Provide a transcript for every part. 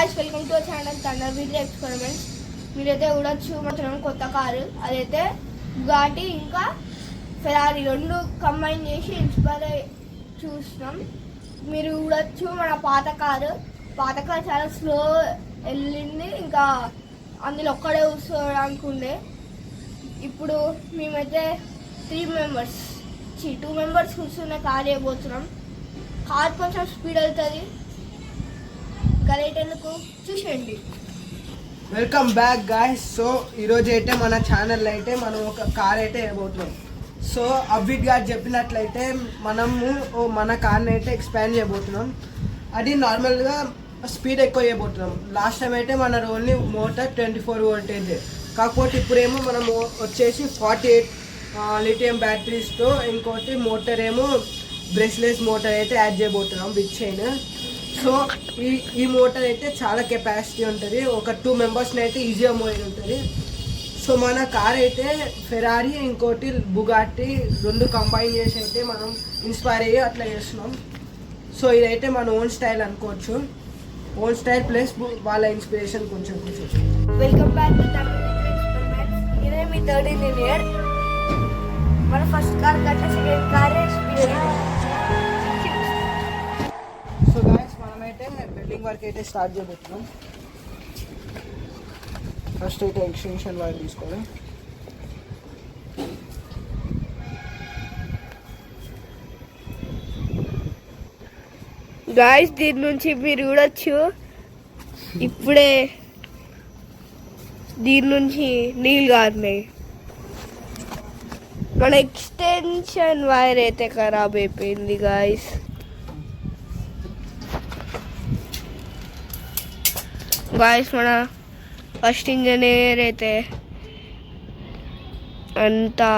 Guys welcome to our channel thunder video experiments. మీరైతే చూడొచ్చు మనం కొత్త కారు, అదైతే బుగాటి ఇంకా ఫెరారీ రెండు కంబైన్ చేసి ఇన్స్పైర్ చూస్తున్నాం. మీరు చూడొచ్చు మన పాత కారు చాలా స్లో వెళ్ళింది, ఇంకా అందులో ఒక్కడే కూర్చోడానికి ఉండే. ఇప్పుడు మేమైతే 2 మెంబర్స్ కూర్చున్న కార్ చేయబోతున్నాం. కార్ కొంచెం స్పీడ్ అవుతుంది, గరేటెందుకు చూసేయండి. Welcome back guys. సో ఈరోజు అయితే మన ఛానల్ అయితే మనం ఒక కార్ అయితే వేయబోతున్నాం. సో అవిడ్ గారు చెప్పినట్లయితే మనము మన కార్ని అయితే ఎక్స్పాండ్ చేయబోతున్నాం. అది నార్మల్గా స్పీడ్ ఎక్కువ చేయబోతున్నాం. లాస్ట్ టైం అయితే మన ఓన్లీ మోటార్ 24 వోల్టేజ్, కాకపోతే ఇప్పుడేమో మనం వచ్చేసి 48 లిథియం బ్యాటరీస్తో ఇంకోటి మోటార్ ఏమో బ్రష్లెస్ మోటార్ అయితే యాడ్ చేయబోతున్నాం విత్ చైన్. సో ఈ మోటార్ అయితే చాలా కెపాసిటీ ఉంటుంది, ఒక 2 మెంబర్స్ని అయితే ఈజీగా మోయి ఉంటుంది. సో మన కార్ అయితే ఫెరారీ ఇంకోటి బుగాటి రెండు కంబైన్ చేసి అయితే మనం ఇన్స్పైర్ అయ్యి అట్లా చేస్తున్నాం. సో ఇదైతే మన ఓన్ స్టైల్ అనుకోవచ్చు, ఓన్ స్టైల్ ప్లస్ వాళ్ళ ఇన్స్పిరేషన్ కొంచెం. Welcome back to experiments. ఇదే మీ థర్డ్ ఇంజనీర్. మన ఫస్ట్ కార్ కంటే second car speed. So guys మనమైతే బిల్డింగ్ వర్క్ అయితే స్టార్ట్ చేయబోతున్నాం. ఫస్ట్ అయితే ఎక్స్టెన్షన్ వైర్ తీసుకోవాలి. గాయ్స్ దీని నుంచి మీరు చూడొచ్చు, ఇప్పుడే దీని నుంచి నీళ్ళు కారినాయి. మన ఎక్స్టెన్షన్ వైర్ అయితే ఖరాబ్ అయిపోయింది గాయ్స్. మన ఫస్ట్ ఇంజనీర్ అయితే అంతా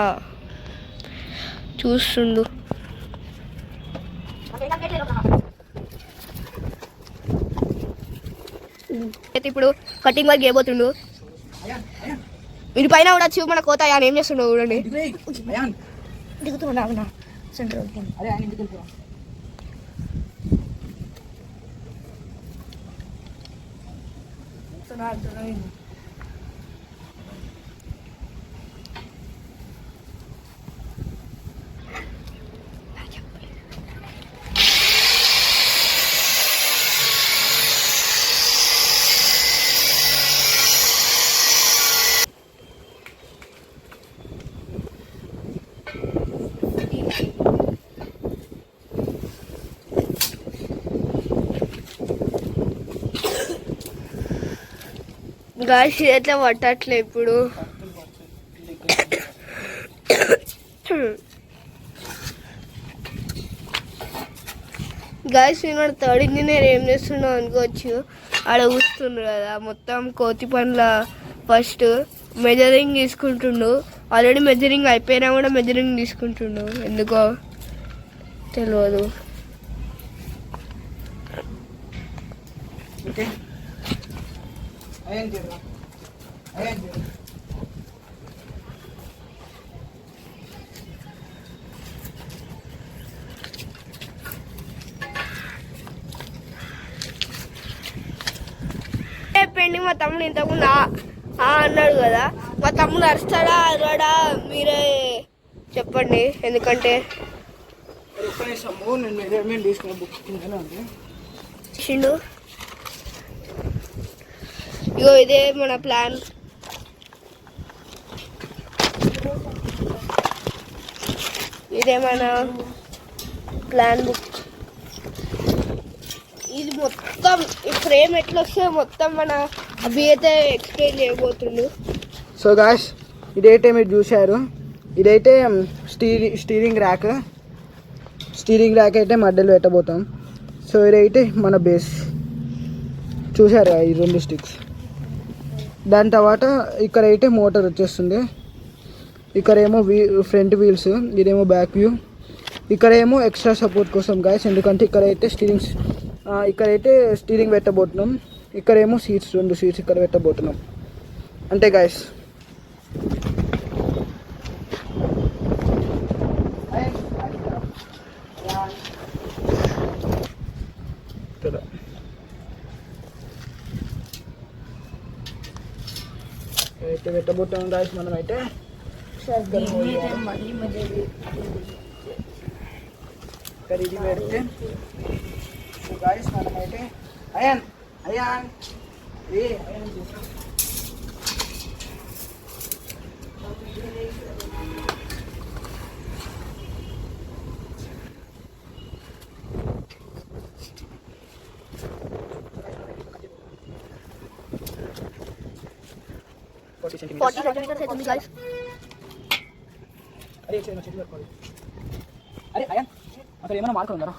చూస్తుండు. అయితే ఇప్పుడు కటింగ్ వర్క్ చేయబోతుండు. ఇది పైన చూడొచ్చు మన కోత ఆయన ఏం చేస్తుండో చూడండి. దిగుతున్నా సెంటర్ గాయస్ ఇదైతే పట్టట్లే ఇప్పుడు. గాయస్ నేను థర్డ్ ఇంజనీర్ ఏం చేస్తున్నావు అనుకోవచ్చు, ఆడ కూర్చుండు కదా మొత్తం కోతి పనుల. ఫస్ట్ మెజరింగ్ తీసుకుంటుండు, ఆల్రెడీ మెజరింగ్ అయిపోయినా కూడా మెజరింగ్ తీసుకుంటుండు, ఎందుకో తెలియదు. పెండి మా తమ్ముడు ఇంతకుముందు అన్నాడు కదా, మా తమ్ముడు అరుస్తాడా అరవాడా మీరే చెప్పండి, ఎందుకంటే ఇగో ఇదే మన ప్లాన్. ఇదే మన ప్లాన్ బుక్. ఇది మొత్తం ఈ ఫ్రేమ్ ఎట్లా వస్తే మొత్తం మన అవి అయితే ఎక్స్ప్లెయిన్ చేయబోతుండు. సో గాయ్స్ ఇదైతే మీరు చూశారు, ఇదైతే స్టీరింగ్ ర్యాక్ అయితే మధ్యలో పెట్టబోతాం. సో ఇదైతే మన బేస్ చూసారు ఈ 2 స్టిక్స్. దాని తర్వాత ఇక్కడైతే మోటార్ వచ్చేస్తుంది, ఇక్కడేమో ఫ్రంట్ వీల్స్, ఇదేమో బ్యాక్ వ్యూ, ఇక్కడేమో ఎక్స్ట్రా సపోర్ట్ కోసం గాయస్, ఎందుకంటే ఇక్కడైతే స్టీరింగ్ పెట్టబోతున్నాం, ఇక్కడేమో సీట్స్ 2 సీట్స్ ఇక్కడ పెట్టబోతున్నాం అంతే గాయస్. అయితే పెట్టబోతాం గాయస్ మనం అయితే ఖరీదు పెడితే గాయస్ మనమైతే అయాన్ అయాన్ ఏ అయాన్ ఫార్టీ సెంటీమీటర్స్ అవుతుంది గాయస్. అరే అయాన్ అక్కడ ఏమైనా మార్కులు ఉందా?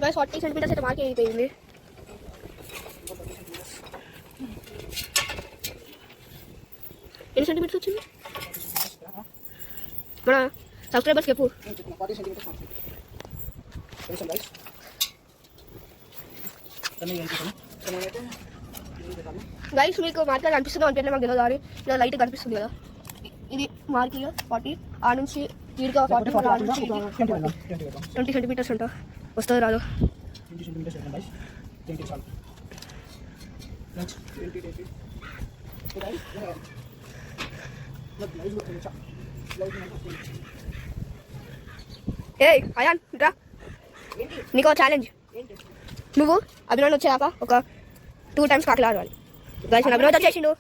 గాయస్ 40 సెంటీమీటర్స్ అయితే మార్క్ అయిపోయింది. ఎన్ని సెంటీమీటర్స్ వచ్చింది మన సబ్స్క్రైబర్స్ చెప్పు. గైస్ మీకు మార్కెట్ కనిపిస్తుందో అంటే మాకు తెలియదు కానీ ఇలా లైట్ కనిపిస్తుంది కదా, ఇది మార్కింగ్ 40 ఆ నుంచి వీడిగా 40 20 సెంటీమీటర్స్ అంట వస్తుంది రాదు. ఏయ్ అయాన్ రా, నీకు ఛాలెంజ్. నువ్వు అభినవ్ వచ్చాక ఒక 2 times కాకలు ఆడవాలి. గైస్ అభినవ్ వచ్చేసిండు.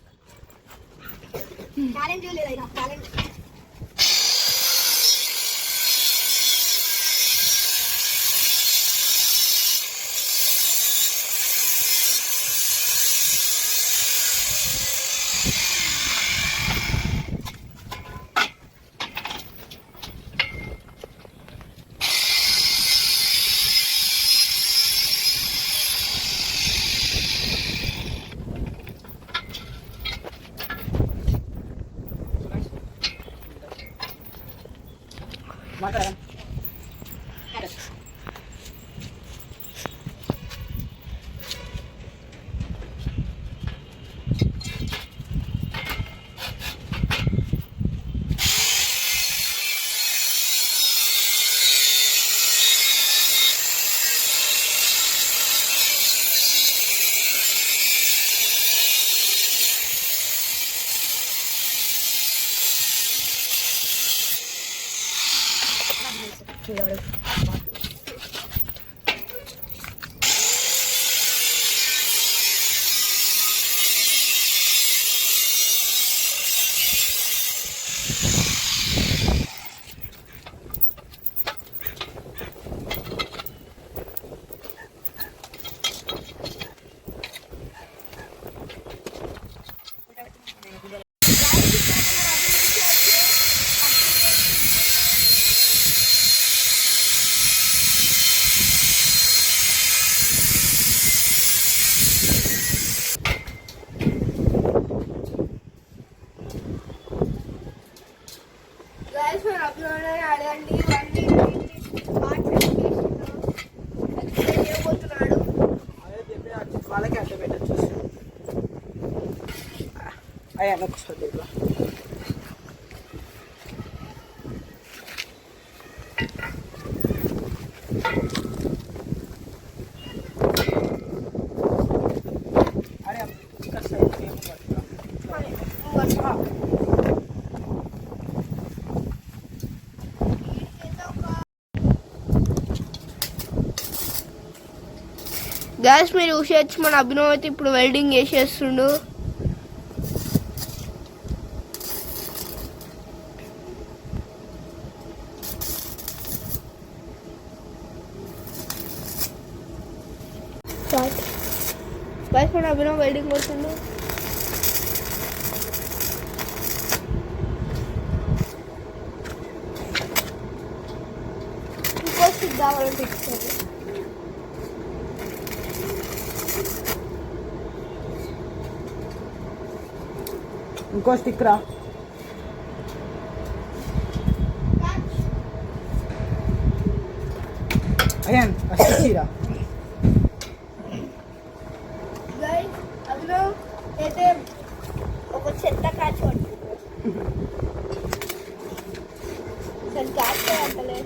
వాళ్ళకి అట్లా పెట్టచ్చు. అయ్యా ఒకసారి అరే గ్యాస్ మీరు చూసేయచ్చు. మన అభినవ్ అయితే ఇప్పుడు వెల్డింగ్ చేసేస్తుండు. గ్యాస్ మన అభినవ్ వెల్డింగ్ కొడుతుండు. ఇంకో స్టిక్ కావాలంటే ఇస్తుంది. ఇంకో స్టిక్ రా. అయ్యాన్ రా. అందులో అయితే ఒక చెత్త క్యాచ్ పడుతుంది. అసలు క్యాచ్ అంటలే.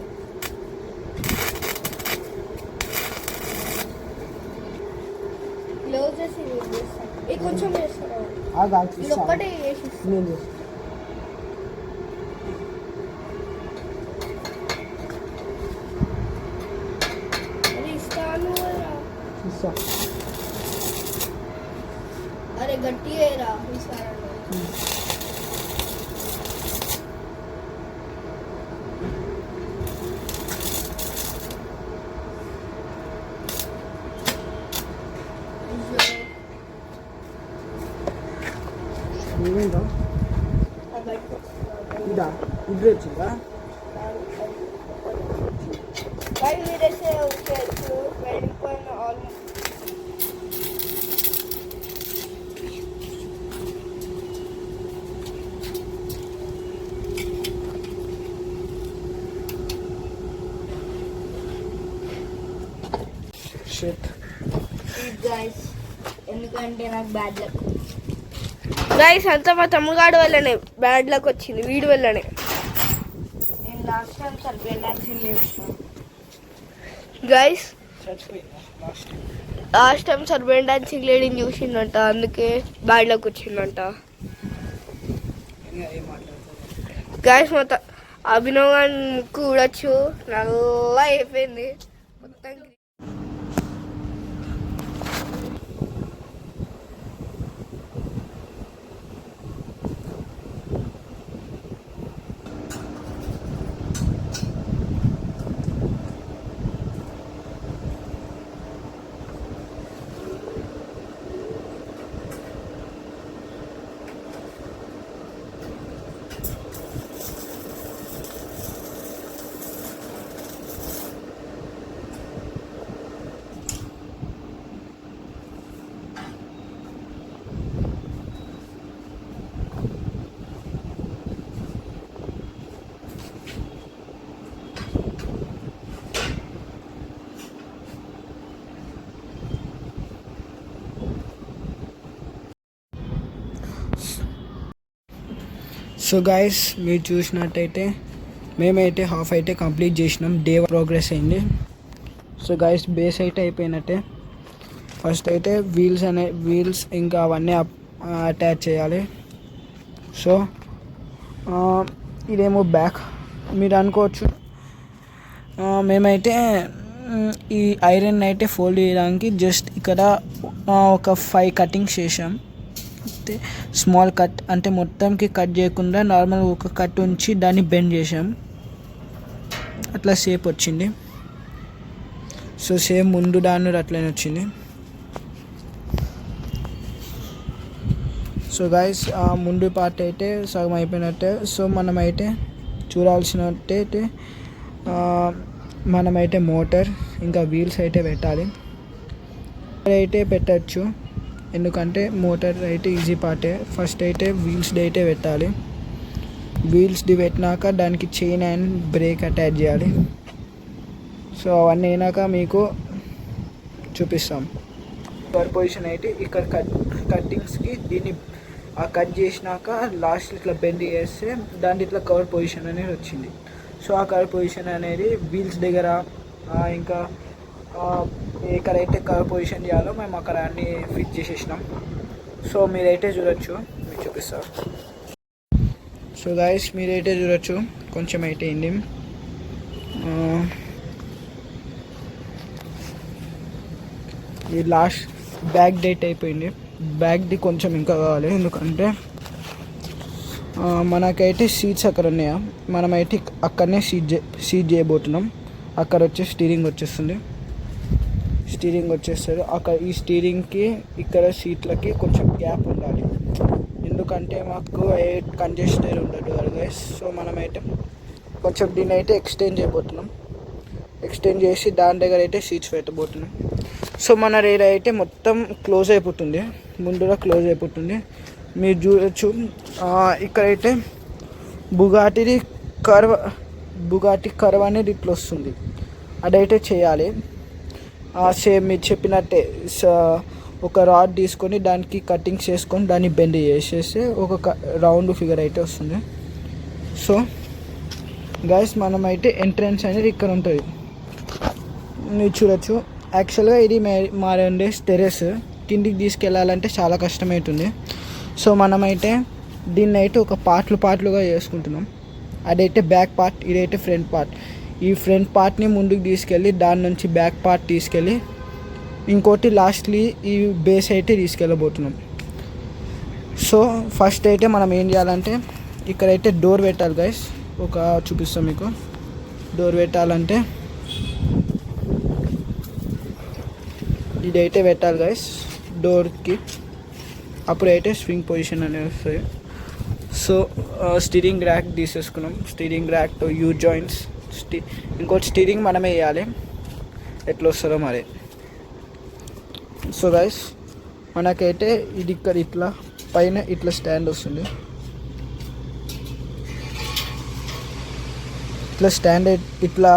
కొంచెం చేస్తారా ఆగాల్సి ఇది ఒక్కటే చేసి నేను చేస్తాను. అది ఇస్తాను కదా. ఇస్తా. అరే గట్టిగా రా ఇస్తాను. ఏమైందా ఇదా ఇది వచ్చిందా Why did I say okay to 20 almost? Shit guys ఎందుకంటే నాకు బ్యాడ్ లక్. గైస్ అంతా మా తమ్ముగాడు వల్లనే బ్యాడ్ లక్ వచ్చింది, వీడి వల్లనే. నేను లాస్ట్ టైం సర్వేలాక్సిన్ చేస్తాను గైస్. లాస్ట్ టైం సర్వేన్ డాన్సింగ్ లేడీని చూసిందంట, అందుకే బ్యాడ్ లక్ వచ్చిందంట. గైస్ మొత్తం అభినవ్ గారి ముక్కు చూడొచ్చు, నల్ల అయిపోయింది మొత్తం. సో గైస్ మీరు చూసినట్టయితే మేమైతే హాఫ్ అయితే కంప్లీట్ చేసినాం, డే ప్రోగ్రెస్ అయింది. సో గైస్ బేస్ అయితే అయిపోయినట్టే. ఫస్ట్ అయితే వీల్స్ ఇంకా అవన్నీ అటాచ్ చేయాలి. సో ఇదేమో బ్యాక్. మీరు అనుకోవచ్చు మేమైతే ఈ ఐరన్ అయితే ఫోల్డ్ చేయడానికి జస్ట్ ఇక్కడ ఒక 5 కటింగ్స్ చేసాం. స్మాల్ కట్ అంటే మొత్తంకి కట్ చేయకుండా నార్మల్ ఒక కట్ ఉంచి దాన్ని బెండ్ చేసాం, అట్లా షేప్ వచ్చింది. సో సేమ్ ముందు దాన్ని అట్లనే వచ్చింది. సో గైస్ ముందు పార్ట్ అయితే సగం అయిపోయినట్టే. సో మనమైతే చూడాల్సినట్టయితే మనమైతే మోటార్ ఇంకా వీల్స్ అయితే పెట్టాలి. అయితే పెట్టచ్చు, ఎందుకంటే మోటార్ అయితే ఈజీ పార్టే. ఫస్ట్ అయితే వీల్స్ది అయితే పెట్టాలి. వీల్స్ది పెట్టినాక దానికి చైన్ అండ్ బ్రేక్ అటాచ్ చేయాలి. సో అవన్నీ అయినాక మీకు చూపిస్తాం. కవర్ పొజిషన్ అయితే ఇక్కడ కట్టింగ్స్కి దీన్ని కట్ చేసినాక లాస్ట్ ఇట్లా బెండ్ చేస్తే దాంట్లో ఇట్లా కవర్ పొజిషన్ అనేది వచ్చింది. సో ఆ కవర్ పొజిషన్ అనేది వీల్స్ దగ్గర ఇంకా ఎక్కడైతే కవర్ పొజిషన్ చేయాలో మేము అక్కడ అన్నీ ఫిట్ చేసేసినాం. సో మీరైతే చూడొచ్చు, మీకు చూపిస్తాం. సో గైస్ మీరైతే చూడొచ్చు కొంచెం అయితే అయింది. ఈ లాస్ట్ బ్యాక్ డేట్ అయిపోయింది. బ్యాక్ది కొంచెం ఇంకా కావాలి, ఎందుకంటే మనకైతే సీట్స్ అక్కడ ఉన్నాయా, మనమైతే అక్కడనే సీట్ చేయబోతున్నాం. అక్కడ వచ్చి స్టీరింగ్ వచ్చేస్తుంది. అక్కడ ఈ స్టీరింగ్కి ఇక్కడ సీట్లకి కొంచెం గ్యాప్ ఉండాలి, ఎందుకంటే మాకు కంజెస్టెడ్ ఉండదు గైస్. సో మనమైతే కొంచెం దీన్ని అయితే ఎక్స్టెండ్ చేయబోతున్నాం. ఎక్స్టెండ్ చేసి దాని దగ్గర అయితే సీట్స్ పెట్టబోతున్నాం. సో మన రైల్ అయితే మొత్తం క్లోజ్ అయిపోతుంది, ముందుగా క్లోజ్ అయిపోతుంది. మీరు చూడొచ్చు ఇక్కడైతే బుగాటి కర్వ్ అనేది ఇట్లా వస్తుంది, అదైతే చేయాలి. సేమ్ మీరు చెప్పినట్టే ఒక రాడ్ తీసుకొని దానికి కటింగ్స్ చేసుకొని దాన్ని బెండ్ చేసేస్తే ఒక రౌండ్ ఫిగర్ అయితే వస్తుంది. సో గైస్ మనమైతే ఎంట్రన్స్ అనేది ఇక్కడ ఉంటుంది, మీరు చూడొచ్చు. యాక్చువల్గా ఇది మా ఉండే కిందికి తీసుకెళ్ళాలంటే చాలా కష్టమవుతుంది. సో మనమైతే దీన్ని అయితే ఒక పార్ట్లుగా చేసుకుంటున్నాం. అదైతే బ్యాక్ పార్ట్, ఇదైతే ఫ్రంట్ పార్ట్. ఈ ఫ్రంట్ పార్ట్ని ముందుకు తీసుకెళ్ళి దాని నుంచి బ్యాక్ పార్ట్ తీసుకెళ్ళి ఇంకోటి లాస్ట్లీ ఈ బేస్ అయితే తీసుకెళ్ళబోతున్నాం. సో ఫస్ట్ అయితే మనం ఏం చేయాలంటే ఇక్కడైతే డోర్ పెట్టాలి గైస్. ఒక చూపిస్తాం మీకు. డోర్ పెట్టాలంటే ఇదైతే పెట్టాలి గైస్ డోర్కి, అప్పుడైతే స్వింగ్ పొజిషన్ అనేది వస్తుంది. సో స్టీరింగ్ ర్యాక్ తీసేసుకున్నాం. స్టీరింగ్ ర్యాక్తో యూ జాయింట్స్, ఇంకోటి స్టీరింగ్ మనమే వేయాలి, ఎట్లా వస్తుందో మరి. సో గైస్ మనకైతే ఇది ఇక్కడ ఇట్లా పైన ఇట్లా స్టాండ్ వస్తుంది. ఇట్లా స్టాండ్ ఇట్లా